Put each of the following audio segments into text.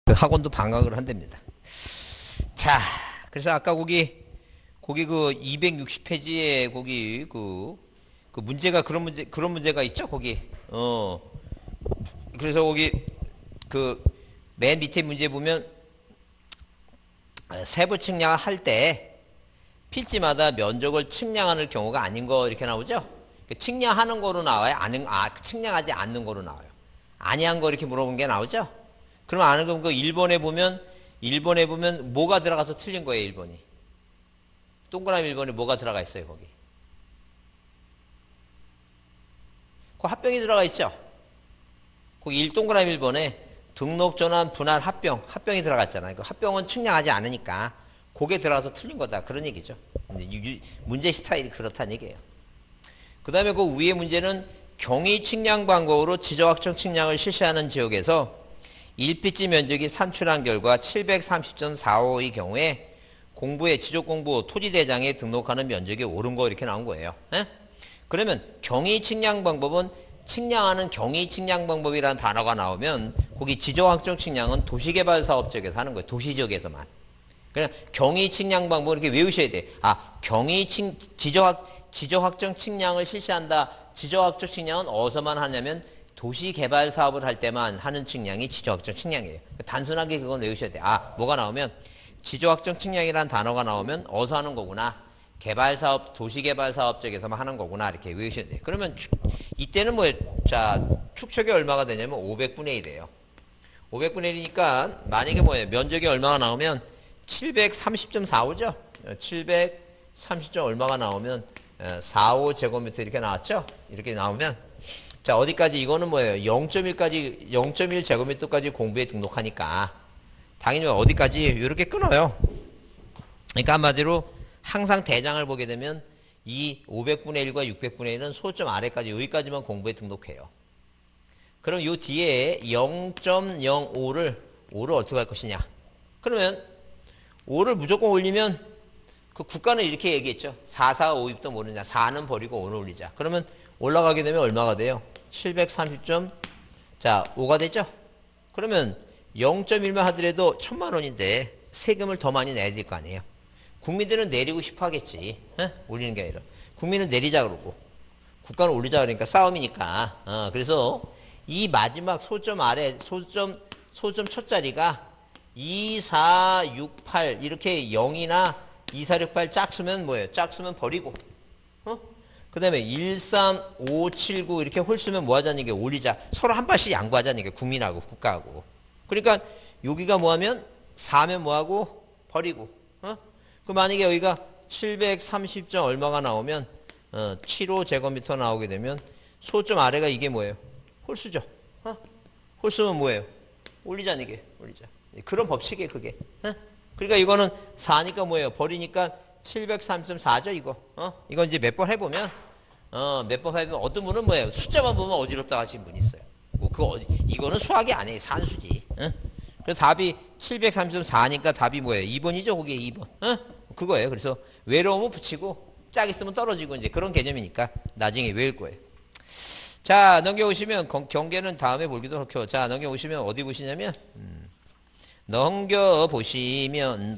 그 학원도 방학을 한답니다. 자, 그래서 아까 거기 그 260페이지에 거기 그 문제가 그런 문제가 있죠, 거기. 그래서 거기 그 맨 밑에 문제 보면 세부 측량할 때 필지마다 면적을 측량하는 경우가 아닌 거 이렇게 나오죠? 측량하는 거로 나와요? 측량하지 않는 거로 나와요? 아니한 거 이렇게 물어본 게 나오죠? 그럼 아는 건 그 1번에 보면 뭐가 들어가서 틀린 거예요, 1번이. 동그라미 1번에 뭐가 들어가 있어요, 거기. 그 합병이 들어가 있죠? 거기 1동그라미 1번에 등록 전환 분할 합병이 들어갔잖아요. 그 합병은 측량하지 않으니까 그게 들어가서 틀린 거다. 그런 얘기죠. 문제 스타일이 그렇다는 얘기예요. 그 다음에 그 위에 문제는 경위 측량 방법으로 지적 확정 측량을 실시하는 지역에서 1피지 면적이 산출한 결과 730.45의 경우에 지적공부 토지대장에 등록하는 면적이 옳은 거 이렇게 나온 거예요. 에? 그러면 경위 측량 방법은 측량하는 경위 측량 방법이라는 단어가 나오면 거기 지적확정 측량은 도시개발사업 지역에서 하는 거예요. 도시지역에서만. 그냥 경위 측량 방법 이렇게 외우셔야 돼. 지적확정 측량을 실시한다. 지적확정 측량은 어디서만 하냐면 도시개발 사업을 할 때만 하는 측량이 지적확정 측량이에요. 단순하게 그건 외우셔야 돼. 뭐가 나오면 지적확정 측량이라는 단어가 나오면 어디서 하는 거구나. 개발사업, 도시개발사업 쪽에서만 하는 거구나. 이렇게 외우셔야 돼요. 그러면 이때는 축척이 얼마가 되냐면 500분의 1이에요. 500분의 1이니까 만약에 면적이 얼마가 나오면 730.45죠? 730점 얼마가 나오면 45제곱미터 이렇게 나왔죠? 이렇게 나오면 자, 어디까지 이거는 0.1제곱미터까지 공부에 등록하니까 당연히 어디까지 이렇게 끊어요. 그러니까 한마디로 항상 대장을 보게 되면 이 500분의 1과 600분의 1은 소점 아래까지 여기까지만 공부에 등록해요. 그럼 요 뒤에 0.05를 어떻게 할 것이냐. 그러면 5를 무조건 올리면 그 국가는 이렇게 얘기했죠. 4, 4, 5, 6도 모르냐. 4는 버리고 5는 올리자. 그러면 올라가게 되면 얼마가 돼요? 730.5가 되죠? 그러면 0.1만 하더라도 1,000만 원인데 세금을 더 많이 내야 될 거 아니에요. 국민들은 내리고 싶어 하겠지. 올리는 게 아니라. 국민은 내리자 그러고 국가는 올리자 그러니까 싸움이니까. 그래서 이 마지막 소점 아래 소점 첫 자리가 2, 4, 6, 8 이렇게 0이나 2, 4, 6, 8 짝수면 뭐예요? 짝수면 버리고. 그 다음에 1, 3, 5, 7, 9 이렇게 홀수면 뭐 하자는 게 올리자. 서로 한 발씩 양보하자는 게 국민하고 국가하고. 그러니까 여기가 뭐하면 4면 뭐하고 버리고. 그 만약에 여기가 730점 얼마가 나오면 75제곱미터 나오게 되면 소점 아래가 이게 뭐예요? 홀수죠. 홀수면 뭐예요? 올리자는 게 올리자. 그런 법칙이에요 그게. 그러니까 이거는 4니까 뭐예요? 버리니까 703.4죠 이거. 이거 이제 몇 번 해보면 어떤 분은 뭐예요? 숫자만 보면 어지럽다 하시는 분이 있어요. 이거는 수학이 아니에요. 산수지. 그래서 답이 703.4니까 답이 뭐예요? 2번이죠 거기에 2번. 그거예요. 그래서 외로우면 붙이고 짝 있으면 떨어지고 이제 그런 개념이니까 나중에 외울 거예요. 자, 넘겨오시면 경계는 다음에 보기도 하죠. 자, 넘겨오시면 어디 보시냐면 넘겨보시면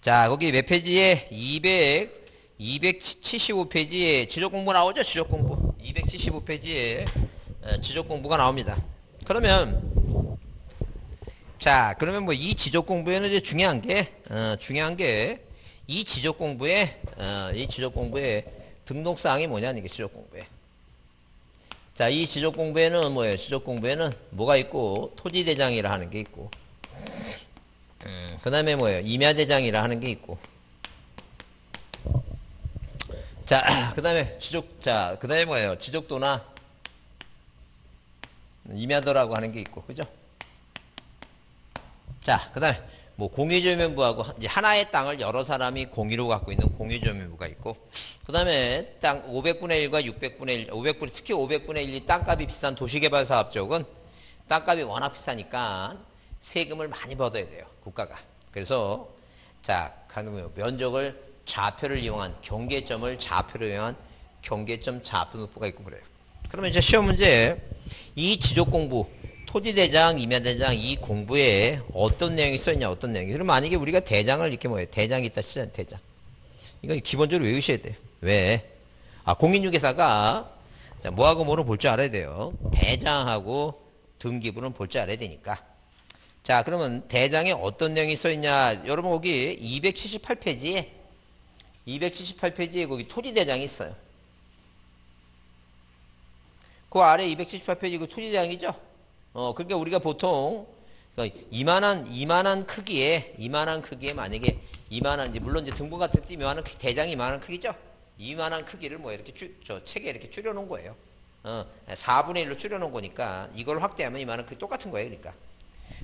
자, 거기 몇 페이지에 275페이지에 지적공부 나오죠? 지적공부 275페이지에 지적공부가 나옵니다. 그러면 뭐 이 지적공부에는 이제 중요한 게 이 지적공부의 등록사항이 뭐냐는 게 지적공부에. 자, 이 지적공부에는 뭐예요? 지적공부에는 뭐가 있고 토지대장이라 하는 게 있고 그 다음에 뭐예요? 임야대장이라 하는 게 있고 자, 그 다음에 그 다음에 뭐예요? 지적도나 임야도라고 하는 게 있고 그죠? 자, 그 다음에 뭐 공유조면부하고 이제 하나의 땅을 여러 사람이 공유로 갖고 있는 공유조면부가 있고 그 다음에 땅 500분의 1과 600분의 1 특히 500분의 1이 땅값이 비싼 도시개발사업 쪽은 땅값이 워낙 비싸니까 세금을 많이 받아야 돼요 국가가. 그래서 자, 면적을 좌표를 이용한 경계점을 좌표로 이용한 경계점 좌표등록부가 있고 그래요. 그러면 이제 시험 문제 이 지적 공부 토지대장, 임야대장 이 공부에 어떤 내용이 써있냐 어떤 내용이. 그럼 만약에 우리가 대장을 이렇게 뭐예요? 대장이 있다 치잖아요. 대장. 이건 기본적으로 외우셔야 돼요. 왜? 공인중개사가 자, 뭐하고 뭐로 볼 줄 알아야 돼요. 대장하고 등기부는 볼 줄 알아야 되니까. 자, 그러면 대장에 어떤 내용이 써있냐. 여러분 거기 278페이지에 거기 토지대장이 있어요. 그 아래 278페이지 그 토지대장이죠. 그러니까 우리가 보통 이만한 크기에 만약에 이제 물론 이제 등본 같은 때 대장이 이만한 크기죠. 이만한 크기를 뭐 이렇게 저 책에 이렇게 줄여놓은 거예요. 4분의 1로 줄여놓은 거니까 이걸 확대하면 이만한 크기 똑같은 거예요. 그러니까.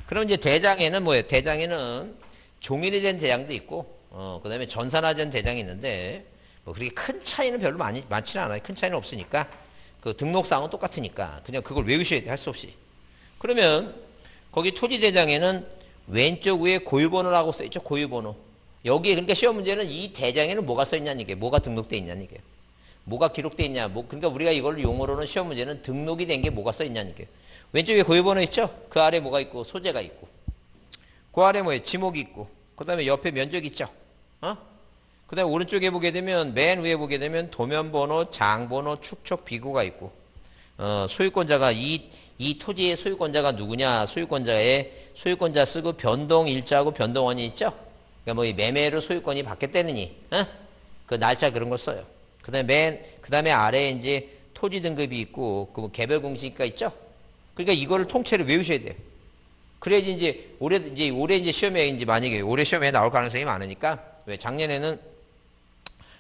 그럼 이제 대장에는 뭐예요? 대장에는 종이로 된 대장도 있고, 그 다음에 전산화된 대장이 있는데, 뭐 그렇게 큰 차이는 별로 많지는 않아요. 큰 차이는 없으니까. 그 등록사항은 똑같으니까. 그냥 그걸 외우셔야 돼. 할 수 없이. 그러면, 거기 토지대장에는 왼쪽 위에 고유번호라고 써있죠. 고유번호. 여기에, 그러니까 시험 문제는 이 대장에는 뭐가 써있냐는 얘기예요. 뭐가 등록되어 있냐는 얘기예요. 뭐가 기록되어 있냐. 그러니까 우리가 이걸 용어로는 시험 문제는 등록이 된 게 뭐가 써있냐는 얘기예요. 왼쪽에 고유번호 있죠? 그 아래 뭐가 있고, 소재가 있고. 그 아래 뭐예요? 지목이 있고. 그 다음에 옆에 면적 있죠? 그 다음에 오른쪽에 보게 되면, 맨 위에 보게 되면, 도면번호, 장번호, 축척, 비고가 있고. 소유권자가, 이 토지의 소유권자가 누구냐? 소유권자 쓰고 변동일자하고 변동원이 있죠? 그러니까 뭐 이 매매로 소유권이 바뀌었다느니, 그 날짜 그런 걸 써요. 그 다음에 아래에 이제 토지 등급이 있고, 그 개별 공시가 있죠? 그러니까 이거를 통째로 외우셔야 돼요. 그래야지 이제 올해 이제 시험에 이제 만약에 올해 시험에 나올 가능성이 많으니까 왜 작년에는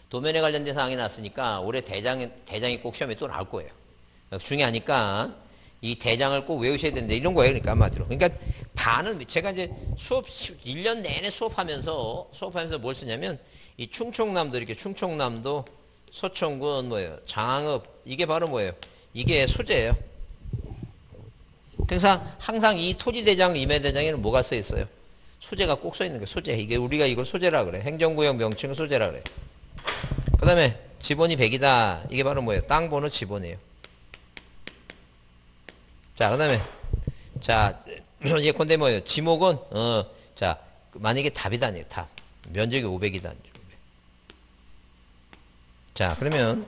도면에 관련된 사항이 났으니까 올해 대장이 꼭 시험에 또 나올 거예요. 중요하니까 이 대장을 꼭 외우셔야 되는데 이런 거예요. 그러니까 한마디로. 그러니까 반은 제가 이제 1년 내내 수업하면서 뭘 쓰냐면 이 충청남도 이렇게 충청남도 서천군 뭐예요? 장항읍 이게 바로 뭐예요? 이게 소재예요. 그래서 항상 이 토지대장, 임야대장에는 뭐가 써 있어요? 소재가 꼭 써 있는 거예요. 소재. 이게 우리가 이걸 소재라 그래. 행정구역 명칭은 소재라 그래. 그 다음에 지번이 100이다. 이게 바로 뭐예요? 땅번호 지번이에요. 자, 그 다음에 자, 예컨대 뭐예요? 지목은 자, 만약에 답이다네요. 답. 면적이 500이다. 자, 그러면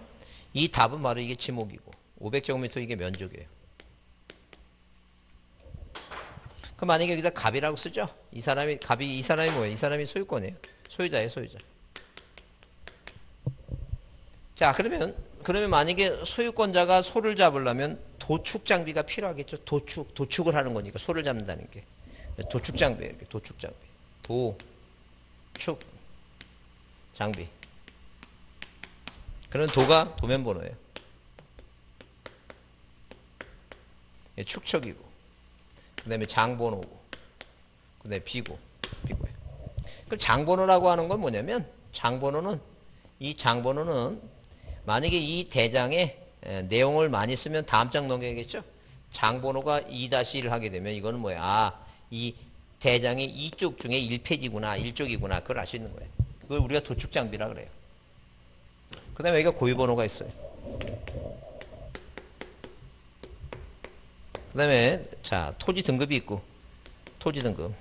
이 답은 바로 이게 지목이고 500제곱미터 이게 면적이에요. 그럼 만약에 여기다 갑이라고 쓰죠? 이 사람이 뭐예요? 이 사람이 소유권이에요. 소유자예요, 소유자. 자, 그러면 만약에 소유권자가 소를 잡으려면 도축 장비가 필요하겠죠? 도축을 하는 거니까 소를 잡는다는 게. 도축 장비예요, 도축 장비. 도축 장비. 그럼 도가 도면번호예요. 축척이고. 그 다음에 장번호고, 그 다음에 비고예요. 그럼 장번호라고 하는 건 뭐냐면, 이 장번호는 만약에 이 대장에 내용을 많이 쓰면 다음 장 넘겨야겠죠? 장번호가 2-1을 하게 되면 이거는 뭐야? 이 대장이 이쪽 중에 1페이지구나, 1쪽이구나. 그걸 알 수 있는 거예요. 그걸 우리가 도축장비라 그래요. 그 다음에 여기가 고유번호가 있어요. 그 다음에 자 토지 등급이 있고 토지 등급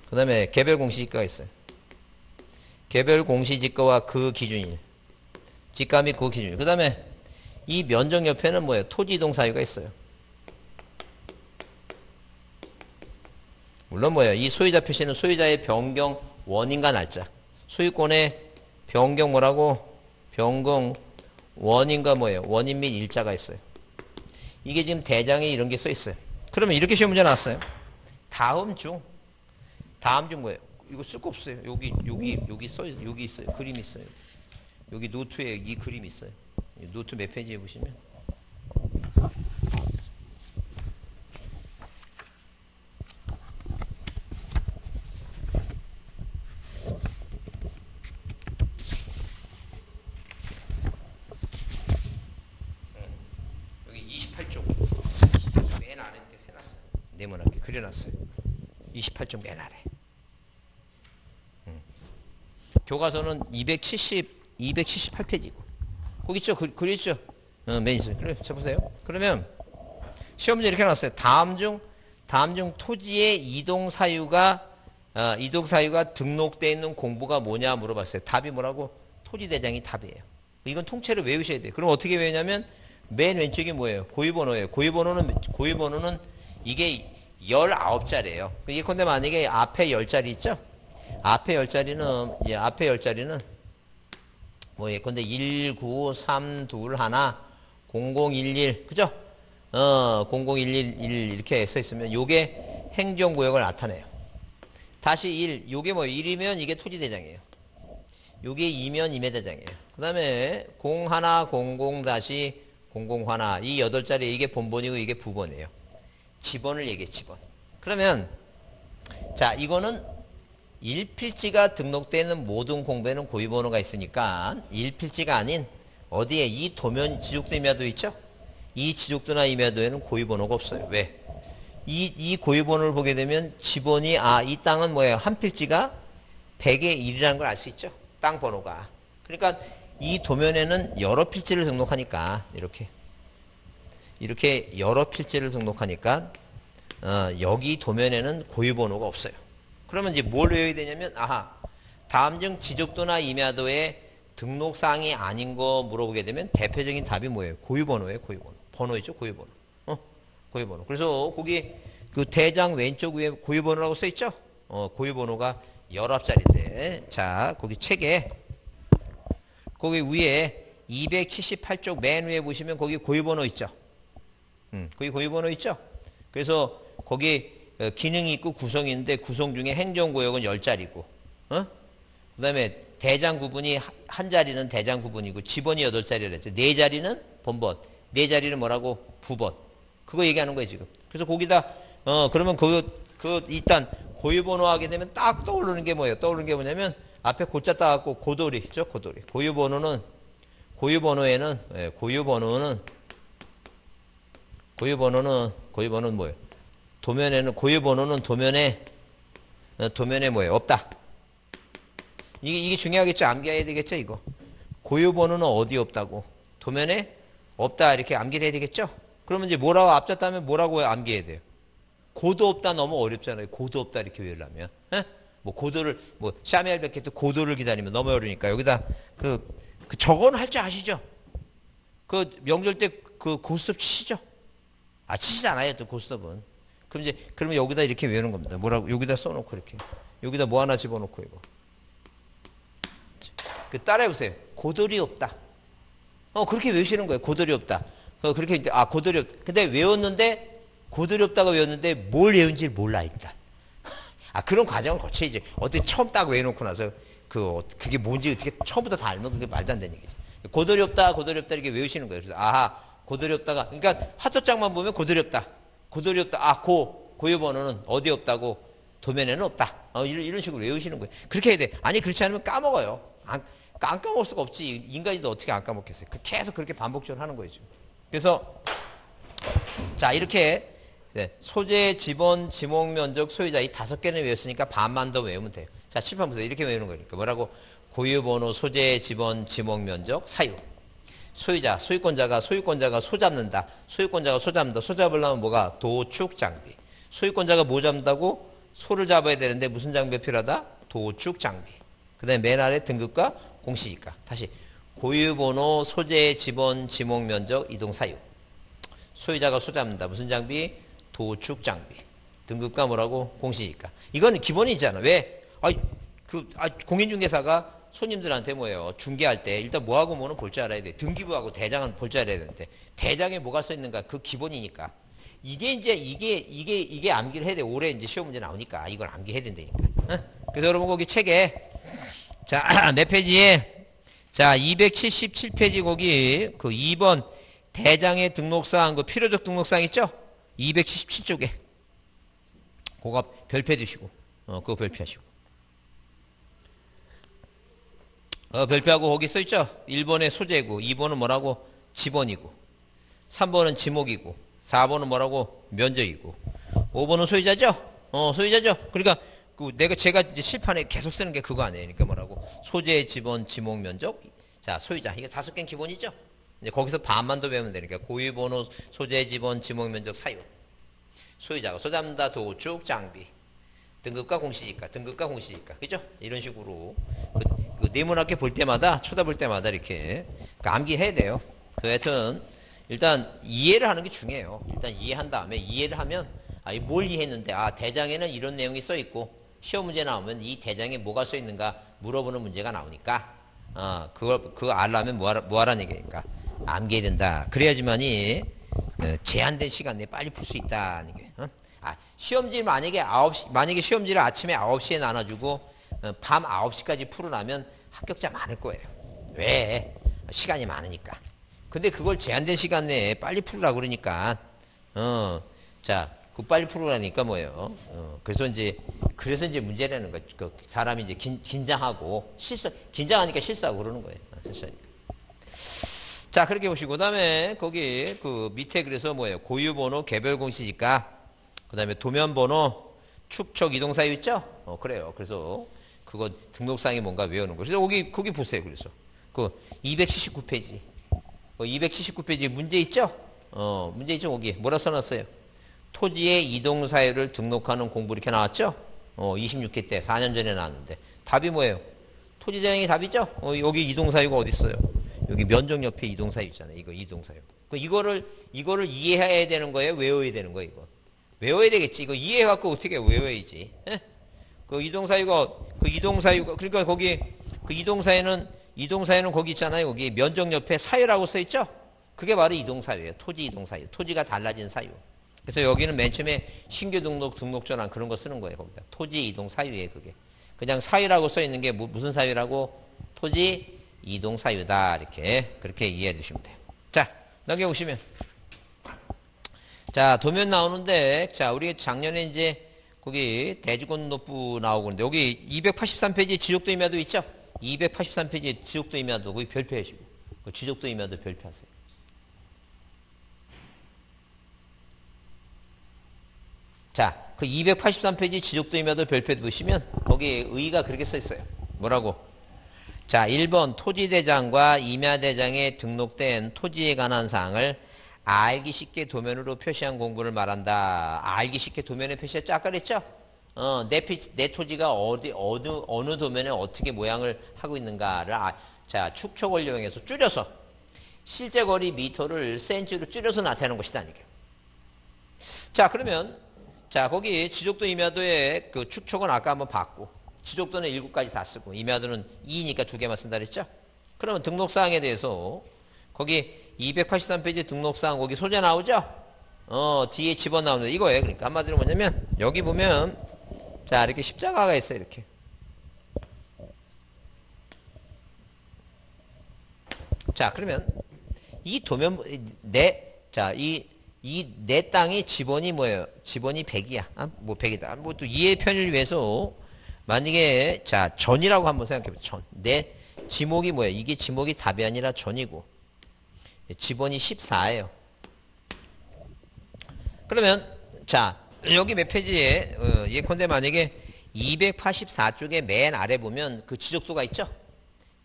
그 다음에 개별 공시지가가 있어요. 개별 공시지가와 그 기준일 지가 및 그 기준일 그 다음에 이 면적 옆에는 뭐예요? 토지이동 사유가 있어요. 물론 뭐예요? 이 소유자 표시는 소유자의 변경 원인과 날짜 소유권의 변경 뭐라고? 변경 원인과 뭐예요? 원인 및 일자가 있어요. 이게 지금 대장에 이런 게 써 있어요. 그러면 이렇게 시험 문제 나왔어요. 다음 중 뭐예요? 이거 쓸 거 없어요. 여기 있어요. 그림이 있어요. 여기 노트에 이 그림이 있어요. 노트 몇 페이지에 보시면 여기 28쪽 맨 아래 해놨어요. 네모나게 그려놨어요. 28쪽 맨 아래. 교과서는 278페이지고 거기 있죠? 그려있죠? 맨 있어요. 그래, 자 보세요. 그러면 시험 문제 이렇게 나왔어요. 다음 중 토지의 이동 사유가 등록되어 있는 공부가 뭐냐 물어봤어요. 답이 뭐라고? 토지 대장이 답이에요. 이건 통째로 외우셔야 돼요. 그럼 어떻게 외우냐면 맨 왼쪽이 뭐예요? 고유번호예요. 고유번호는 이게 19자리예요. 예컨대 만약에 앞에 10자리 있죠? 앞에 10자리는 뭐 예컨대 19321 0011 그죠? 00111 이렇게 써 있으면 요게 행정구역을 나타내요. 다시 1, 요게 뭐 1이면 이게 토지대장이에요. 요게 2면 임야대장이에요. 그 다음에 0100-00 이 8자리 이게 본번이고 이게 부번이에요. 지번을 얘기해, 지번. 그러면 자 이거는 일필지가 등록되는 모든 공부에는 고유번호가 있으니까 일필지가 아닌 어디에 이 도면 지족도 임야도 있죠? 이 지족도나 임야도에는 고유번호가 없어요. 왜? 이 고유번호를 보게 되면 지번이 이 땅은 뭐예요? 한 필지가 100의 1이라는 걸 알 수 있죠? 땅 번호가. 그러니까 이 도면에는 여러 필지를 등록하니까 이렇게 여러 필지를 등록하니까 여기 도면에는 고유번호가 없어요. 그러면 이제 뭘 외워야 되냐면 다음 중 지족도나 임야도의 등록사항이 아닌 거 물어보게 되면 대표적인 답이 뭐예요? 고유번호예요. 고유번호. 번호이죠. 고유번호. 고유번호. 그래서 거기 그 대장 왼쪽 위에 고유번호라고 써있죠? 고유번호가 19자리인데 자 거기 책에 거기 위에 278쪽 맨 위에 보시면 거기 고유번호 있죠? 거기 고유번호 있죠? 그래서 거기 기능이 있고 구성이 있는데 구성 중에 행정구역은 10자리고 그 다음에 대장 구분이 한 자리는 대장 구분이고 지번이 8자리를 했죠. 4자리는 본번, 4자리는 뭐라고? 부번. 그거 얘기하는 거예요 지금. 그래서 거기다 그러면 일단 고유번호 하게 되면 딱 떠오르는 게 뭐예요? 떠오르는 게 뭐냐면 앞에 고자 따갖고 고돌이 있죠? 고돌이. 고유번호는 뭐예요? 고유번호는 도면에 뭐예요? 없다. 이게 중요하겠죠? 암기해야 되겠죠? 이거. 고유번호는 어디 없다고? 도면에 없다. 이렇게 암기를 해야 되겠죠? 그러면 이제 뭐라고 앞졌다면 뭐라고 암기해야 돼요? 고도 없다 너무 어렵잖아요. 고도 없다 이렇게 외우려면. 뭐 고도를, 샤미엘 베켓도 고도를 기다리면 너무 어려우니까 여기다 그 저거는 할 줄 아시죠? 그 명절 때 그 고스톱 치시죠? 치시지 않아요. 또 고스톱은. 그러면 여기다 이렇게 외우는 겁니다. 뭐라고? 여기다 써놓고 이렇게. 여기다 뭐 하나 집어넣고 이거. 따라해보세요. 고돌이 없다. 그렇게 외우시는 거예요. 고돌이 없다. 그렇게, 고돌이 없다. 근데 고돌이 없다고 외웠는데 뭘 외운지 몰라, 일단. 그런 과정을 거쳐야지. 어떻게 처음 딱 외워놓고 나서 그게 뭔지 어떻게 처음부터 다 알면 그게 말도 안 되는 얘기죠. 고돌이 없다 이렇게 외우시는 거예요. 그래서, 고돌이 없다가, 그러니까 화토장만 보면 고돌이 없다. 고유번호는 어디 없다고? 도면에는 없다. 이런 식으로 외우시는 거예요. 그렇게 해야 돼. 아니, 그렇지 않으면 까먹어요. 안 까먹을 수가 없지. 인간이도 어떻게 안 까먹겠어요. 계속 그렇게 반복적으로 하는 거예요, 지금. 그래서, 자, 이렇게, 소재, 지번, 지목, 면적, 소유자 이 5개는 외웠으니까 반만 더 외우면 돼요. 자, 칠판 보세요. 이렇게 외우는 거니까. 뭐라고? 고유번호, 소재, 지번, 지목, 면적, 사유. 소유자, 소유권자가 소 잡는다. 소유권자가 소 잡는다. 소 잡으려면 뭐가? 도축 장비. 소유권자가 뭐 잡는다고? 소를 잡아야 되는데 무슨 장비가 필요하다? 도축 장비. 그 다음에 맨 아래 등급과 공시지가. 다시 고유번호, 소재, 지번, 지목, 면적, 이동 사유. 소유자가 소 잡는다. 무슨 장비? 도축 장비. 등급과 뭐라고? 공시지가. 이건 기본이잖아. 왜? 공인중개사가 손님들한테 뭐예요? 중개할 때 일단 뭐하고 뭐는 볼 줄 알아야 돼. 등기부하고 대장은 볼 줄 알아야 되는데 대장에 뭐가 써 있는가? 그 기본이니까. 이게 암기를 해야 돼. 올해 이제 시험 문제 나오니까 이걸 암기해야 된다니까. 그래서 여러분 거기 책에 자, 몇 페이지에? 자, 277페이지 거기 그 2번 대장의 등록사항, 그 필요적 등록사항 있죠? 277쪽에. 그거 별표 두시고. 그거 별표하시고. 별표하고 거기 써있죠? 1번에 소재고, 2번은 뭐라고? 지번이고, 3번은 지목이고, 4번은 뭐라고? 면적이고, 5번은 소유자죠? 소유자죠? 그러니까, 제가 이제 실판에 계속 쓰는 게 그거 아니에요. 그러니까 뭐라고? 소재, 지번, 지목, 면적. 자, 소유자. 이거 5개는 기본이죠? 이제 거기서 반만 더 배우면 되니까 고유번호, 소재, 지번, 지목면적, 사유. 소유자가 소담다, 도축, 장비. 등급과 공시지가, 등급과 공시지가. 그죠? 이런 식으로. 그 네모나게 볼 때마다, 쳐다볼 때마다 이렇게 암기해야 돼요. 그 하여튼, 일단 이해를 하는 게 중요해요. 일단 이해한 다음에 이해를 하면, 뭘 이해했는데, 대장에는 이런 내용이 써 있고, 시험 문제 나오면 이 대장에 뭐가 써 있는가 물어보는 문제가 나오니까, 그거 알려면 뭐 하라는 얘기니까. 암기해야 된다. 그래야지만이, 제한된 시간 내에 빨리 풀 수 있다는 게. 시험지 만약에 시험지를 아침에 9시에 나눠주고, 밤 9시까지 풀어나면 합격자 많을 거예요. 왜? 시간이 많으니까. 근데 그걸 제한된 시간 내에 빨리 풀으라고 그러니까, 그 빨리 풀으라니까 뭐예요. 그래서 이제 문제라는 거죠. 그 사람이 이제 긴장하고, 긴장하니까 실수하고 그러는 거예요. 실수하니까. 자, 그렇게 보시고, 그 다음에 거기 그 밑에 그래서 뭐예요. 고유번호, 개별공시지가, 그 다음에 도면번호, 축척, 이동사유 있죠? 그래요. 그래서 그거 등록상이 뭔가 외우는 거. 그래서 거기 보세요. 그래서 그 279페이지. 279페이지 문제 있죠? 문제 있죠? 거기 뭐라 써놨어요? 토지의 이동사유를 등록하는 공부 이렇게 나왔죠? 26회 때 4년 전에 나왔는데 답이 뭐예요? 토지대장이 답이죠? 여기 이동사유가 어디 있어요? 여기 면적 옆에 이동사유 있잖아요. 이거 이동사유. 이거를 이해해야 되는 거예요? 외워야 되는 거예요? 이거 외워야 되겠지. 이거 이해해갖고 어떻게 외워야지? 에? 그 이동사유가 그러니까 거기 그 이동사유는 거기 있잖아요. 거기 면적 옆에 사유라고 써 있죠? 그게 바로 이동사유예요. 토지 이동사유. 토지가 달라진 사유. 그래서 여기는 맨 처음에 신규 등록전환 그런 거 쓰는 거예요. 거기다 토지 이동 사유예요. 그게 그냥 사유라고 써 있는 게 무슨 사유라고? 토지 이동 사유다. 이렇게 그렇게 이해해 주시면 돼요. 자, 넘겨보시면 자, 도면 나오는데 자, 우리 작년에 이제 거기 대지권노부 나오고 있는데 여기 283페이지 지적도 임야도 있죠? 283페이지 지적도 임야도 거기 별표해 주시고 그 지적도 임야도 별표하세요. 자, 그 283페이지 지적도 임야도 별표 보시면 거기 의의가 그렇게 써 있어요. 뭐라고? 자, 1번 토지대장과 임야대장에 등록된 토지에 관한 사항을 알기 쉽게 도면으로 표시한 공부를 말한다. 알기 쉽게 도면에 표시했죠? 아까 그랬죠? 내 토지가 어느 도면에 어떻게 모양을 하고 있는가를 자, 축척을 이용해서 줄여서 실제 거리 미터를 센치로 줄여서 나타내는 것이다. 이게. 자, 그러면 자, 거기 지적도 임야도의 그 축척은 아까 한번 봤고, 지적도는 7가지 다 쓰고, 임야도는 2니까 2개만 쓴다 그랬죠? 그러면 등록사항에 대해서, 거기 283페이지 등록사항 거기 소재 나오죠? 뒤에 집어나오는데 이거예요. 그러니까 한마디로 뭐냐면, 여기 보면, 자, 이렇게 십자가가 있어요. 이렇게. 자, 그러면, 이 도면, 이 내 땅이 지번이 뭐예요? 지번이 100이야. 뭐 100이다. 뭐 또 이해 편의를 위해서 만약에 자, 전이라고 한번 생각해 보세요. 전. 내 지목이 뭐예요? 이게 지목이 답이 아니라 전이고. 지번이 14예요. 그러면 자, 여기 몇 페이지에 예컨대 만약에 284쪽에 맨 아래 보면 그 지적도가 있죠?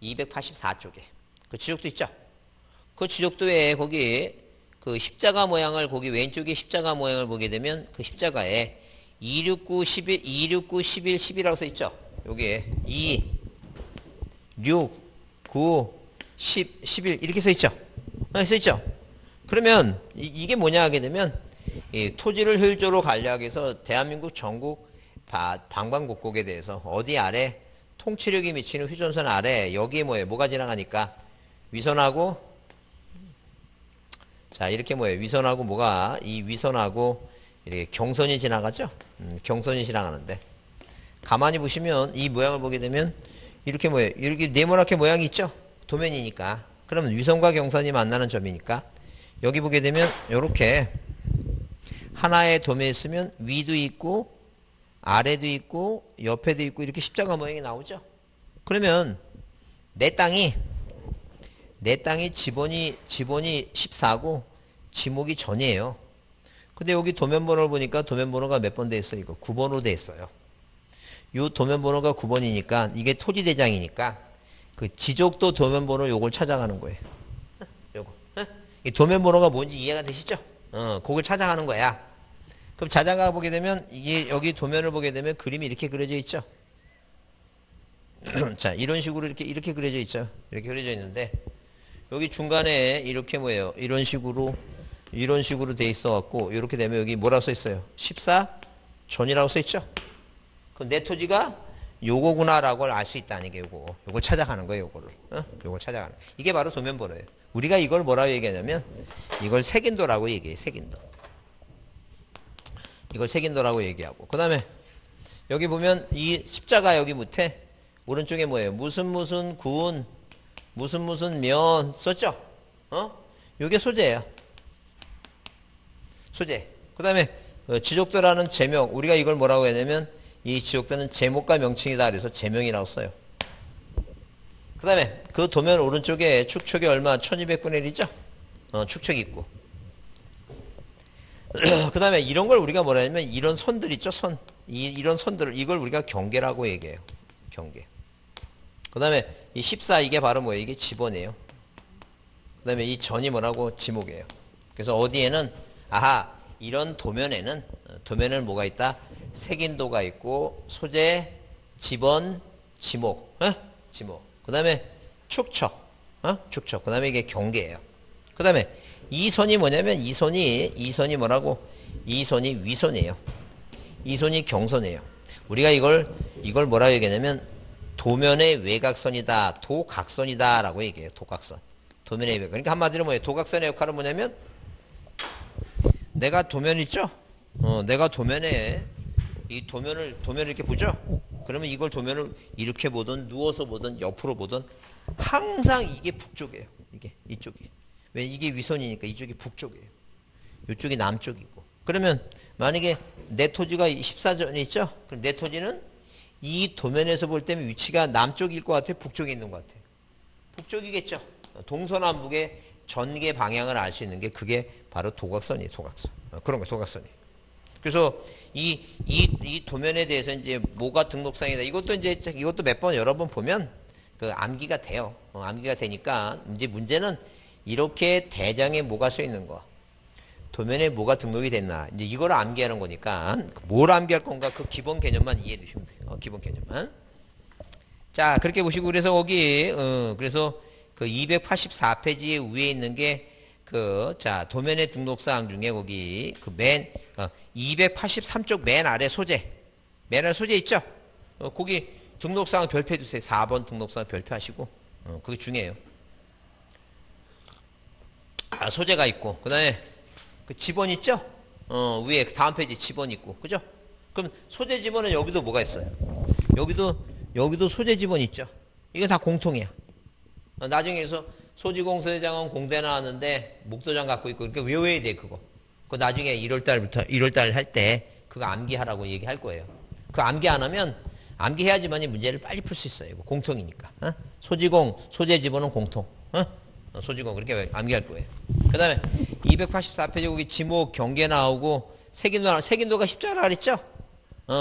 284쪽에. 그 지적도 있죠? 그 지적도에 거기 그 십자가 모양을 거기 왼쪽에 십자가 모양을 보게 되면 그 십자가에 269, 11, 269, 11, 10이라고 써 있죠. 여기에 2, 6, 9, 10, 11 이렇게 써 있죠. 써 있죠. 그러면 이게 뭐냐 하게 되면 이 토지를 효율적으로 관리하기 위해서 대한민국 전국 방방곡곡에 대해서 어디 아래 통치력이 미치는 휴전선 아래 여기에 뭐가 지나가니까 위선하고 자, 이렇게 뭐예요? 위선하고 이 위선하고 이렇게 경선이 지나가죠? 경선이 지나가는데. 가만히 보시면 이 모양을 보게 되면 이렇게 이렇게 네모나게 모양이 있죠? 도면이니까. 그러면 위선과 경선이 만나는 점이니까. 여기 보게 되면 이렇게 하나의 도면이 있으면 위도 있고 아래도 있고 옆에도 있고 이렇게 십자가 모양이 나오죠? 그러면 내 땅이 지번이 14고 지목이 전이에요. 근데 여기 도면번호를 보니까 도면번호가 몇 번 돼 있어요? 이거 9번으로 돼 있어요. 이 도면번호가 9번이니까 이게 토지대장이니까 그 지적도 도면번호 요걸 찾아가는 거예요. 요거. 이 도면 번호가 뭔지 이해가 되시죠? 그걸 찾아가는 거야. 그럼 찾아가 보게 되면 이게 여기 도면을 보게 되면 그림이 이렇게 그려져 있죠? 자, 이런 식으로 이렇게 그려져 있죠? 이렇게 그려져 있는데 여기 중간에 이렇게 뭐예요? 이런 식으로 돼 있어 갖고 이렇게 되면 여기 뭐라고 써 있어요? 14 전이라고 써 있죠? 그 내 토지가 요거구나라고 알 수 있다는 게 요걸 찾아가는 거예요, 요거를. 요걸 찾아가는. 이게 바로 도면 번호예요. 우리가 이걸 뭐라고 얘기하냐면 이걸 색인도라고 얘기해요. 색인도. 이걸 색인도라고 얘기하고. 그다음에 여기 보면 이 십자가 여기 밑에 오른쪽에 뭐예요? 무슨 군 무슨 면 썼죠? 요게 소재예요. 소재. 그다음에 지적도라는 제명. 우리가 이걸 뭐라고 했냐면 이 지적도는 제목과 명칭이다. 그래서 제명이라고 써요. 그 다음에 그 도면 오른쪽에 축척이 얼마? 1200분의 1이죠? 축척이 있고. 그 다음에 이런 걸 우리가 뭐라 하냐면 이런 선들 있죠? 선. 이런 선들을 이걸 우리가 경계라고 얘기해요. 경계. 그 다음에 이 14 이게 바로 뭐예요? 이게 지번이에요. 그 다음에 이 전이 뭐라고? 지목이에요. 그래서 어디에는 아하 이런 도면에는 뭐가 있다? 색인도가 있고 소재, 지번, 지목, 지목. 그 다음에 축척, 축척. 그 다음에 이게 경계예요. 그 다음에 이 선이 뭐냐면 이 선이 뭐라고? 이 선이 위선이에요. 이 선이 경선이에요. 우리가 이걸 뭐라고 얘기하냐면 도면의 외곽선이다, 도각선이다라고 얘기해요. 도각선. 도면의 외곽. 그러니까 한마디로 뭐예요? 도각선의 역할은 뭐냐면 내가 도면 있죠? 내가 도면에 이 도면을 이렇게 보죠? 그러면 이걸 도면을 이렇게 보든 누워서 보든 옆으로 보든 항상 이게 북쪽이에요. 이쪽이. 왜 이게 위선이니까 이쪽이 북쪽이에요. 이쪽이 남쪽이고. 그러면 만약에 내 토지가 14전이 있죠? 그럼 내 토지는 이 도면에서 볼 때면 위치가 남쪽일 것 같아요? 북쪽에 있는 것 같아요? 북쪽이겠죠? 동서남북의 전개 방향을 알 수 있는 게 그게 바로 도각선이에요. 도각선. 그런 거 도각선이에요. 그래서 이 도면에 대해서 이제 뭐가 등록상이다. 이것도 몇 번 여러 번 보면 그 암기가 돼요. 암기가 되니까 이제 문제는 이렇게 대장에 뭐가 써 있는 거. 도면에 뭐가 등록이 됐나. 이제 이걸 암기하는 거니까 뭘 암기할 건가 그 기본 개념만 이해해 주시면 돼요. 기본 개념만. 자, 그렇게 보시고 그래서 거기 그래서 그 284페이지 위에 있는 게 자, 도면의 등록사항 중에 거기 그 283쪽 맨 아래 소재. 맨 아래 소재 있죠? 거기 등록사항 별표해 주세요. 4번 등록사항 별표하시고. 그게 중요해요. 소재가 있고. 그 다음에 그 지번 있죠? 위에 다음 페이지 지번 있고. 그죠? 그럼 소재 지번은 여기도 뭐가 있어요? 여기도 소재 지번 있죠? 이건 다 공통이야. 나중에서 소지공소대장은 공대 나왔는데 목도장 갖고 있고 그러니까 외워야 돼 그거. 그 나중에 1월달 할 때 그거 암기하라고 얘기할 거예요. 그 암기 안 하면 암기해야지만 문제를 빨리 풀 수 있어요. 이거 공통이니까. 소재 지번은 공통. 소지공 그렇게 암기할 거예요. 그 다음에 284페이지 거기 지목 경계 나오고 색인도가 십자가라 그랬죠?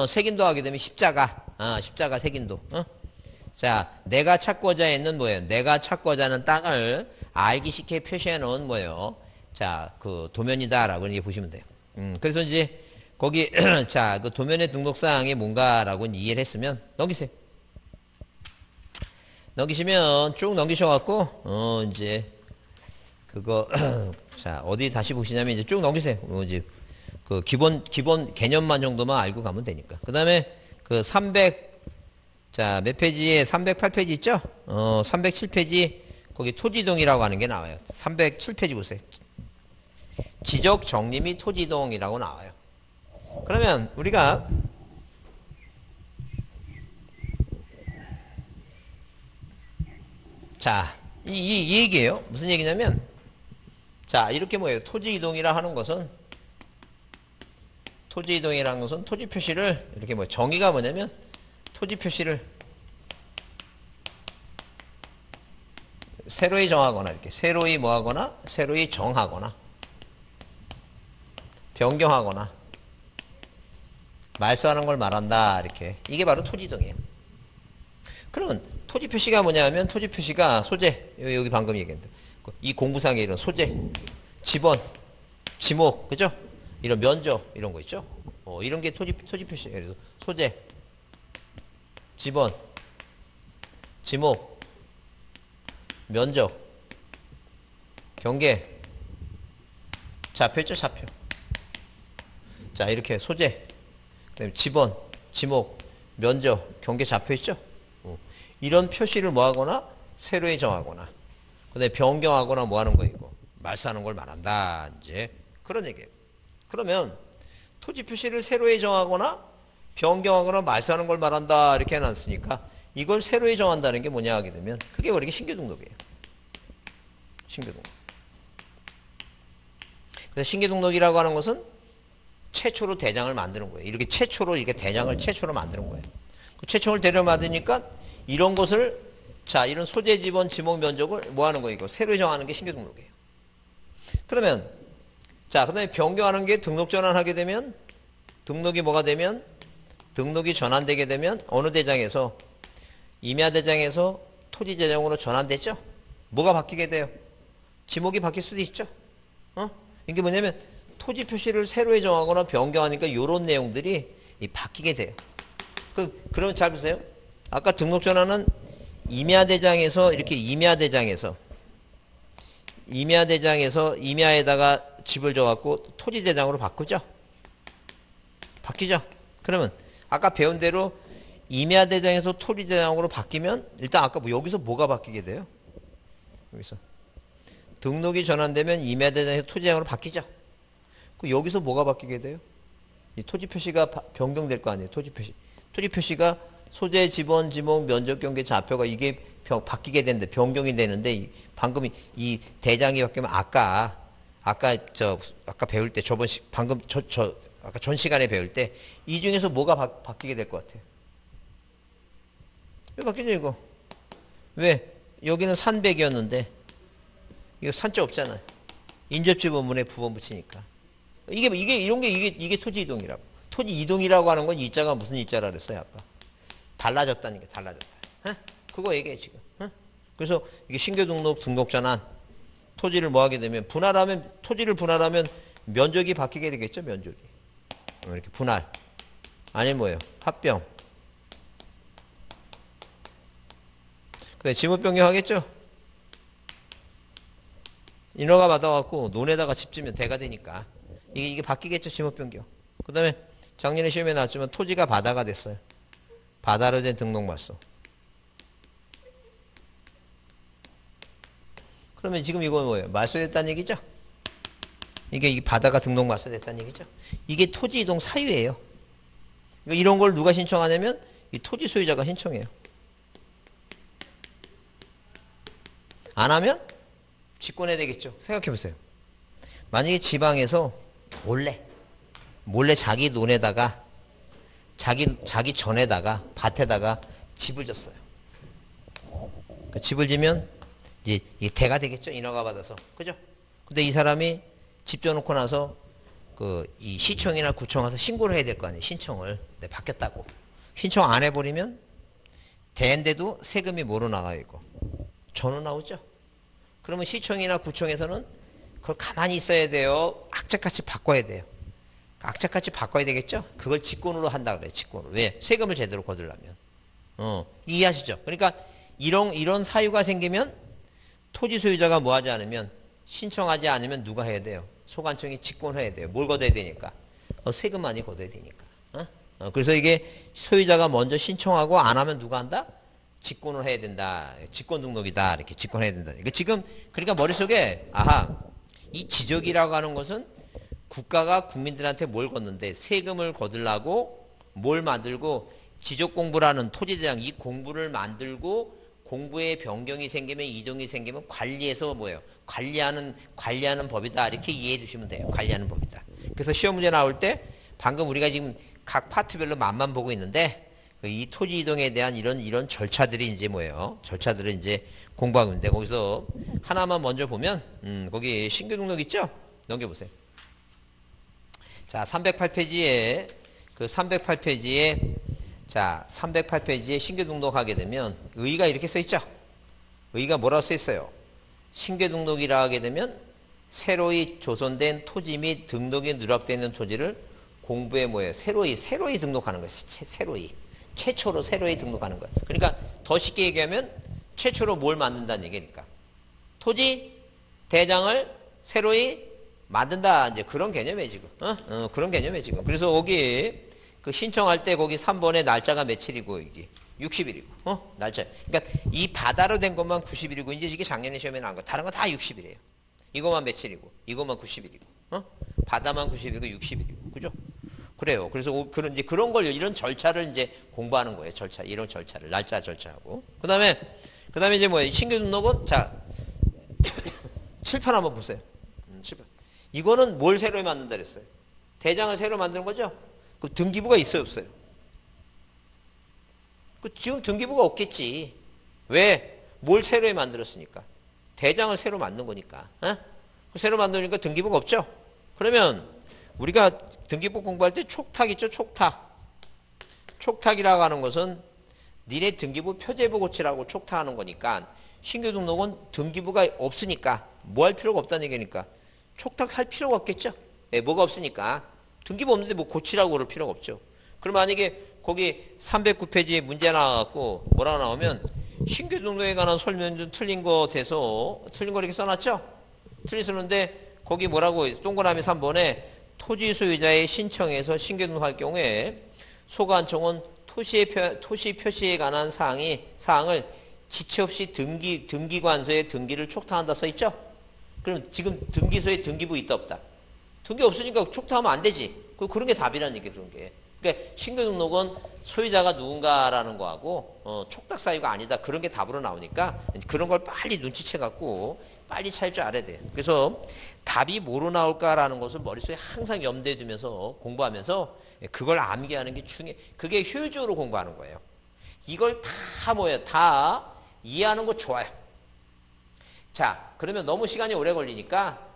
색인도 하게 되면 십자가 색인도. 자, 내가 찾고자 했는 뭐예요? 내가 찾고자 하는 땅을 알기식해 표시해 놓은 뭐예요? 자, 그 도면이다라고 이렇게 보시면 돼요. 그래서 이제 거기 자, 그 도면의 등록사항이 뭔가라고 이해를 했으면 넘기세요. 넘기시면 쭉 넘기셔갖고 이제 그거 자 어디 다시 보시냐면 이제 쭉 넘기세요. 이제 그 기본 개념만 정도만 알고 가면 되니까. 그 다음에 그 300 자, 몇 페이지에 308페이지 있죠? 307페이지 거기 토지동이라고 하는 게 나와요. 307페이지 보세요. 지적 정리 및 토지동이라고 나와요. 그러면 우리가 자, 이 얘기예요. 무슨 얘기냐면 자, 이렇게 뭐예요? 토지이동이라 하는 것은 토지이동이라는 것은 토지 표시를 이렇게 뭐 정의가 뭐냐면 토지 표시를 새로이 정하거나 이렇게 새로이 뭐하거나 새로이 정하거나 변경하거나 말소하는 걸 말한다 이렇게 이게 바로 토지이동이에요. 그러면 토지 표시가 뭐냐면 토지 표시가 소재 여기 방금 얘기했는데 이 공부상의 이런 소재, 지번, 지목, 그죠? 이런 면적, 이런 거 있죠? 이런 게 토지 표시예요. 그래서 소재, 지번, 지목, 면적, 경계, 좌표 있죠? 좌표. 자, 이렇게 소재, 그다음에 지번, 지목, 면적, 경계, 좌표 있죠? 이런 표시를 뭐 하거나 세로에 정하거나 그다음에 변경하거나 뭐 하는 거 이거 말소하는 걸 말한다. 이제 그런 얘기예요. 그러면 토지 표시를 세로에 정하거나 변경하거나 말소하는 걸 말한다 이렇게 해놨으니까 이걸 세로에 정한다는 게 뭐냐 하게 되면 그게 우리가 신규 등록이에요. 신규 등록. 그래서 신규 등록이라고 하는 것은 최초로 대장을 만드는 거예요. 이렇게 최초로 이렇게 대장을 최초로 만드는 거예요. 그 최초를 대려받으니까 이런 것을 자 이런 소재 지번 지목 면적을 뭐 하는 거예요? 이거 세로에 정하는 게 신규 등록이에요. 그러면 자 그다음에 변경하는 게 등록 전환하게 되면 등록이 뭐가 되면 등록이 전환되게 되면 어느 대장에서 임야 대장에서 토지 대장으로 전환됐죠? 뭐가 바뀌게 돼요? 지목이 바뀔 수도 있죠. 이게 뭐냐면 토지 표시를 세로에 정하거나 변경하니까 이런 내용들이 바뀌게 돼요. 그러면 잘 보세요. 아까 등록 전환은 임야 대장에서 이렇게 임야 대장에서 임야에다가 집을 줘갖고 토지 대장으로 바꾸죠. 바뀌죠. 그러면 아까 배운 대로 임야 대장에서 토지 대장으로 바뀌면 일단 아까 여기서 뭐가 바뀌게 돼요? 여기서 등록이 전환되면 임야 대장에서 토지 대장으로 바뀌죠. 여기서 뭐가 바뀌게 돼요? 이 토지 표시가 변경될 거 아니에요. 토지 표시가 소재, 지번, 지목, 면적, 경계, 좌표가 이게 바뀌게 되는데 변경이 되는데 방금 이 대장이 바뀌면 아까 배울 때 아까 전 시간에 배울 때 이 중에서 뭐가 바뀌게 될 것 같아요? 왜 바뀌죠 이거? 왜? 여기는 산백이었는데 이거 산자 없잖아요. 인접지 본문에 부번 붙이니까 이게 토지 이동이라고. 토지 이동이라고 하는 건 이자가 무슨 이자라 그랬어요 아까? 달라졌다는 게 달라졌다. 그거 얘기해 지금. 그래서 이게 신규 등록 전환 토지를 뭐 하게 되면 토지를 분할하면 면적이 바뀌게 되겠죠. 면적이 이렇게 분할 아니면 뭐예요? 합병. 그래 지목 변경하겠죠. 인허가 받아갖고 논에다가 집 지면 대가 되니까 이게 바뀌겠죠. 지목 변경. 그 다음에 작년에 시험에 나왔지만 토지가 바다가 됐어요. 바다로 된 등록 말소. 그러면 지금 이건 뭐예요? 말소됐다는 얘기죠? 이게 바다가 등록 말소됐다는 얘기죠? 이게 토지 이동 사유예요. 그러니까 이런 걸 누가 신청하냐면 이 토지 소유자가 신청해요. 안 하면 직권해야 되겠죠? 생각해 보세요. 만약에 지방에서 몰래 자기 논에다가 자기 전에다가 밭에다가 집을 졌어요. 그 집을 지면 이제 대가 되겠죠. 인허가 받아서. 그죠? 근데 이 사람이 집 져놓고 나서 이 시청이나 구청 가서 신고를 해야 될 거 아니에요. 신청을. 네, 바뀌었다고. 신청 안 해버리면 대인데도 세금이 뭐로 나가 있고 전후 나오죠. 그러면 시청이나 구청에서는 그걸 가만히 있어야 돼요. 악착같이 바꿔야 돼요. 악착같이 바꿔야 되겠죠? 그걸 직권으로 한다 그래요. 직권으로. 왜? 세금을 제대로 거두려면. 이해하시죠? 그러니까 이런 사유가 생기면 토지 소유자가 뭐 하지 않으면 신청하지 않으면 누가 해야 돼요? 소관청이 직권해야 돼요. 뭘 걷어야 되니까? 세금 많이 걷어야 되니까. 그래서 이게 소유자가 먼저 신청하고 안 하면 누가 한다? 직권을 해야 된다. 직권 등록이다. 이렇게 직권해야 된다. 지금 그러니까 머릿속에 이 지적이라고 하는 것은 국가가 국민들한테 뭘 걷는데 세금을 거두려고 뭘 만들고 지적 공부라는 토지대장 이 공부를 만들고 공부에 변경이 생기면 이동이 생기면 관리해서 뭐예요? 관리하는 법이다. 이렇게 이해해 주시면 돼요. 관리하는 법이다. 그래서 시험 문제 나올 때 방금 우리가 지금 각 파트별로 맛만 보고 있는데 이 토지 이동에 대한 이런 절차들이 이제 뭐예요? 절차들을 이제 공부하고 있는데 거기서 하나만 먼저 보면 거기 신규 등록 있죠? 넘겨보세요. 자, 308페이지에 308페이지에 신규 등록하게 되면 의의가 이렇게 써 있죠? 의의가 뭐라고 써 있어요? 신규 등록이라 하게 되면 새로이 조선된 토지 및 등록이 누락되어 있는 토지를 공부에 뭐예요? 새로이 등록하는 거예요. 새로이. 최초로 새로이 등록하는 거예요. 그러니까 더 쉽게 얘기하면 최초로 뭘 만든다는 얘기니까. 토지 대장을 새로이 만든다. 이제 그런 개념이에요, 지금. 그런 개념이에요, 지금. 그래서 거기 그 신청할 때 거기 3번에 날짜가 며칠이고, 이게 60일이고, 날짜. 그러니까 이 바다로 된 것만 90일이고, 이제 이게 작년에 시험에 나온 거. 다른 건 다 60일이에요. 이것만 며칠이고, 이것만 90일이고, 바다만 90일이고, 60일이고. 그죠? 그래요. 그래서 이제 그런 걸, 이런 절차를 이제 공부하는 거예요. 절차. 이런 절차를. 날짜 절차하고. 그 다음에 이제 뭐예요? 신규 등록은, 자, 칠판 한번 보세요. 칠판. 이거는 뭘 새로 만든다 그랬어요? 대장을 새로 만드는 거죠? 그 등기부가 있어요, 없어요? 지금 등기부가 없겠지. 왜? 뭘 새로 만들었으니까. 대장을 새로 만든 거니까. 새로 만드니까 등기부가 없죠? 그러면 우리가 등기부 공부할 때 촉탁 있죠? 촉탁. 촉탁이라고 하는 것은 니네 등기부 표제부 고치라고 촉탁하는 거니까 신규 등록은 등기부가 없으니까 뭐 할 필요가 없다는 얘기니까 촉탁할 필요가 없겠죠? 네, 뭐가 없으니까. 등기부 없는데 뭐 고치라고 그럴 필요가 없죠. 그럼 만약에 거기 309페이지에 문제 나와갖고 뭐라고 나오면 신규 등록에 관한 설명 좀 틀린 거 돼서 틀린 거 이렇게 써놨죠? 틀리셨는데 거기 뭐라고 동그라미 3번에 토지 소유자의 신청에서 신규 등록할 경우에 소관청은 토시 표시에 관한 사항을 지체 없이 등기관서에 등기를 촉탁한다 써있죠? 그럼 지금 등기소에 등기부 있다 없다? 등기 없으니까 촉탁하면 안 되지. 그런 게 답이라는 얘기예요. 그런 게. 그러니까 신규 등록은 소유자가 누군가라는 거하고 촉탁 사유가 아니다. 그런 게 답으로 나오니까 그런 걸 빨리 눈치채 갖고 빨리 찾을 줄 알아야 돼요. 그래서 답이 뭐로 나올까라는 것을 머릿속에 항상 염두에 두면서 공부하면서 그걸 암기하는 게 중요해. 그게 효율적으로 공부하는 거예요. 이걸 다 이해하는 거 좋아요. 자, 그러면 너무 시간이 오래 걸리니까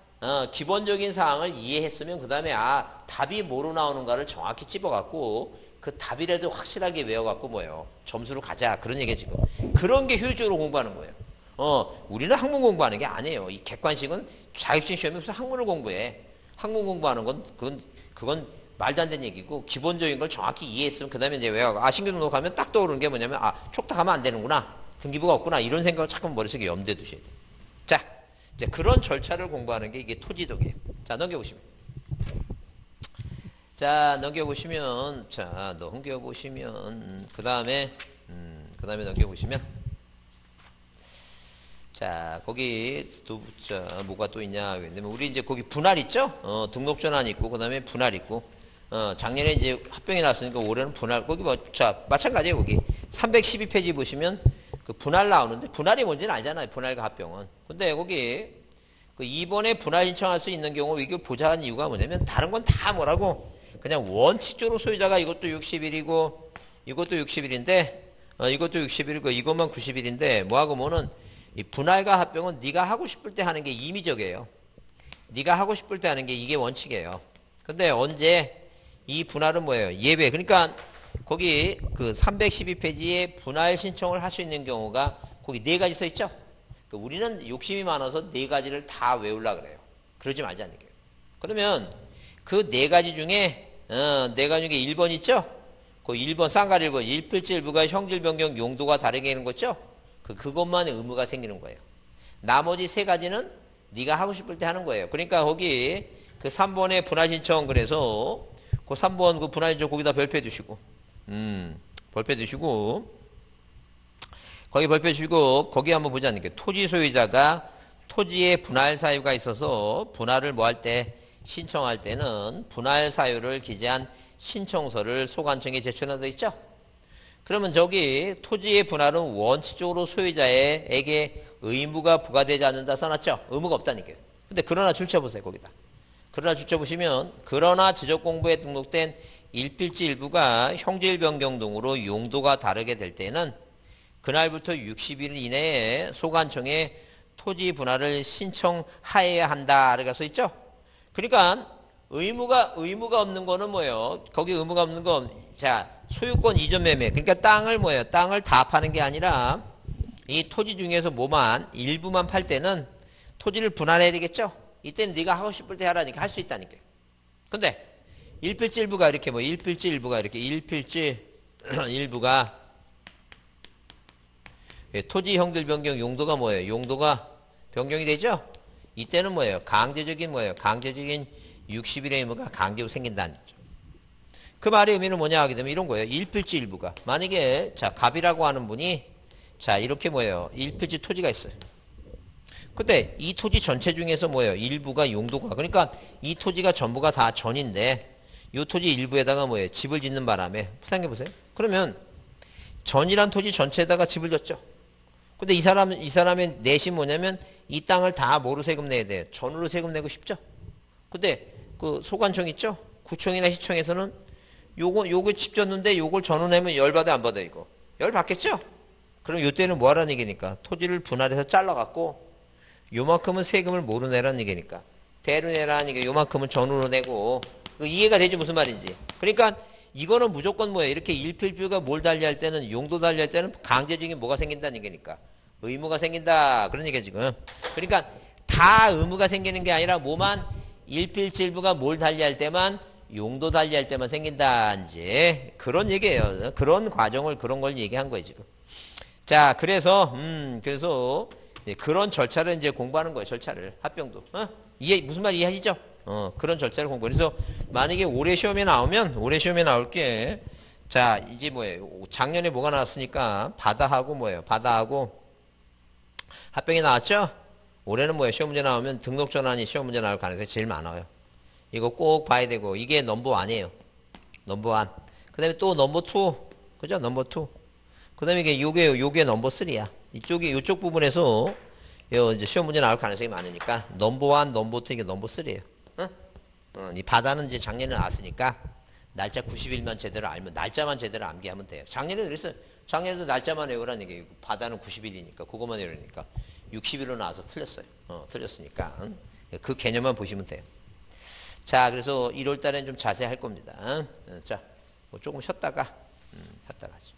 기본적인 사항을 이해했으면 그 다음에 답이 뭐로 나오는가를 정확히 찝어갖고 그 답이라도 확실하게 외워갖고 뭐예요. 점수로 가자. 그런 얘기예요, 지금. 그런 게 효율적으로 공부하는 거예요. 우리는 학문 공부하는 게 아니에요. 이 객관식은 자격증 시험에 무슨 학문을 공부해. 학문 공부하는 건 그건 말도 안 되는 얘기고 기본적인 걸 정확히 이해했으면 그 다음에 이제 외워가 신규 등록하면 딱 떠오르는 게 뭐냐면 촉탁하면 안 되는구나. 등기부가 없구나. 이런 생각을 자꾸 머릿속에 염두에 두셔야 돼요. 자, 이제 그런 절차를 공부하는 게 이게 토지독이에요. 자, 넘겨보시면. 그 다음에 넘겨보시면. 자, 거기 뭐가 또 있냐. 왜냐면 우리 이제 거기 분할 있죠? 등록 전환 있고, 그 다음에 분할 있고, 작년에 이제 합병이 났으니까 올해는 분할, 거기 마찬가지예요, 거기. 312페이지 보시면 그 분할 나오는데, 분할이 뭔지는 알잖아요, 분할과 합병은. 근데 거기, 그 이번에 분할 신청할 수 있는 경우 이걸 보자는 이유가 뭐냐면, 다른 건 다 뭐라고, 그냥 원칙적으로 소유자가 이것도 60일이고, 이것도 60일인데, 이것도 60일이고, 이것만 90일인데, 뭐하고 이 분할과 합병은 네가 하고 싶을 때 하는 게 임의적이에요. 네가 하고 싶을 때 하는 게 이게 원칙이에요. 근데 언제 이 분할은 뭐예요? 예외. 그러니까 거기 그 312페이지에 분할 신청을 할 수 있는 경우가 거기 4가지 써 있죠? 그러니까 우리는 욕심이 많아서 4가지를 다 외우려고 그래요. 그러지 말자는 얘기예요. 그러면 그 4가지 중에 4가지 중에 1번 있죠? 그 1번 쌍가리 1번 일필지 일부가 형질 변경 용도가 다르게 있는 거죠? 그것만 의무가 생기는 거예요. 나머지 3가지는 네가 하고 싶을 때 하는 거예요. 그러니까 거기 그 3번의 분할 신청 그래서 그 3번 그 분할 신청 거기다 별표 두시고 별표 두시고 거기 별표 주시고 거기 한번 보자는 게 토지 소유자가 토지의 분할 사유가 있어서 분할을 뭐 할 때 신청할 때는 분할 사유를 기재한 신청서를 소관청에 제출한다 있죠? 그러면 저기 토지의 분할은 원칙적으로 소유자에게 의무가 부과되지 않는다 써놨죠? 의무가 없다니까요. 근데 그러나 줄쳐보세요, 거기다. 그러나 줄쳐보시면 그러나 지적공부에 등록된 일필지 일부가 형질 변경 등으로 용도가 다르게 될 때는 그날부터 60일 이내에 소관청에 토지 분할을 신청하여야 한다. 이렇게 써 있죠? 그러니까 의무가 없는 거는 뭐예요? 거기 의무가 없는 건 자, 소유권 이전 매매. 그러니까 땅을 땅을 다 파는 게 아니라 이 토지 중에서 일부만 팔 때는 토지를 분할해야 되겠죠? 이때는 네가 하고 싶을 때 하라니까 할 수 있다니까요. 근데 일필지 일부가 이렇게 뭐 일필지 일부가 이렇게 일필지 일부가 토지 형들 변경 용도가 뭐예요? 용도가 변경이 되죠? 이때는 뭐예요? 강제적인 뭐예요? 강제적인 60일의 의무가 강제로 생긴다는 거죠. 그 말의 의미는 뭐냐 하게 되면 이런 거예요. 일필지 일부가. 만약에 자 갑이라고 하는 분이 자 이렇게 뭐예요? 일필지 토지가 있어요. 근데 이 토지 전체 중에서 뭐예요? 일부가 용도가. 그러니까 이 토지가 전부가 다 전인데 이 토지 일부에다가 뭐예요? 집을 짓는 바람에 생각해 보세요. 그러면 전이란 토지 전체에다가 집을 졌죠. 근데 이 사람의 내심 뭐냐면 이 땅을 다 뭐로 세금 내야 돼요? 전으로 세금 내고 싶죠. 근데 그 소관청 있죠? 구청이나 시청에서는 요거 집 졌는데 요걸 전후 내면 열 받아 안 받아 이거? 열 받겠죠? 그럼 요때는 뭐 하라는 얘기니까? 토지를 분할해서 잘라갖고 요만큼은 세금을 뭐로 내라는 얘기니까? 대로 내라는 얘기 요만큼은 전후로 내고 이해가 되지 무슨 말인지. 그러니까 이거는 무조건 뭐예요? 이렇게 일필비가 뭘 달리할 때는 용도 달리할 때는 강제적인 뭐가 생긴다는 얘기니까 의무가 생긴다 그런 얘기야 지금. 그러니까 다 의무가 생기는 게 아니라 뭐만 일필질부가 뭘 달리할 때만 용도 달리할 때만 생긴다는지 그런 얘기예요. 그런 과정을 그런 걸 얘기한 거예요 지금. 자 그래서 그런 절차를 이제 공부하는 거예요. 절차를 합병도. 이해 무슨 말 이해하시죠? 그런 절차를 공부. 그래서 만약에 올해 시험에 나올 게 자 이제 뭐예요? 작년에 뭐가 나왔으니까 바다하고 뭐예요? 바다하고 합병이 나왔죠? 올해는 뭐예요? 시험 문제 나오면 등록 전환이 시험 문제 나올 가능성이 제일 많아요. 이거 꼭 봐야 되고 이게 넘버1이에요. 넘버1. 그다음에 또 넘버2. 그죠? 넘버2. 그다음에 이게 요게 넘버3야. 이쪽 부분에서 이제 시험 문제 나올 가능성이 많으니까 넘버1, 넘버2 이게 넘버3예요. 이 바다는 이제 작년에 나왔으니까 날짜 90일만 제대로 알면 날짜만 제대로 암기하면 돼요. 작년에도 그랬어요. 작년에도 날짜만 외우라는 얘기예요. 바다는 90일이니까 그것만 외우니까 60일로 나와서 틀렸어요. 틀렸으니까 그 개념만 보시면 돼요. 자 그래서 1월 달엔 좀 자세히 할 겁니다. 자 뭐 조금 쉬었다가 하지.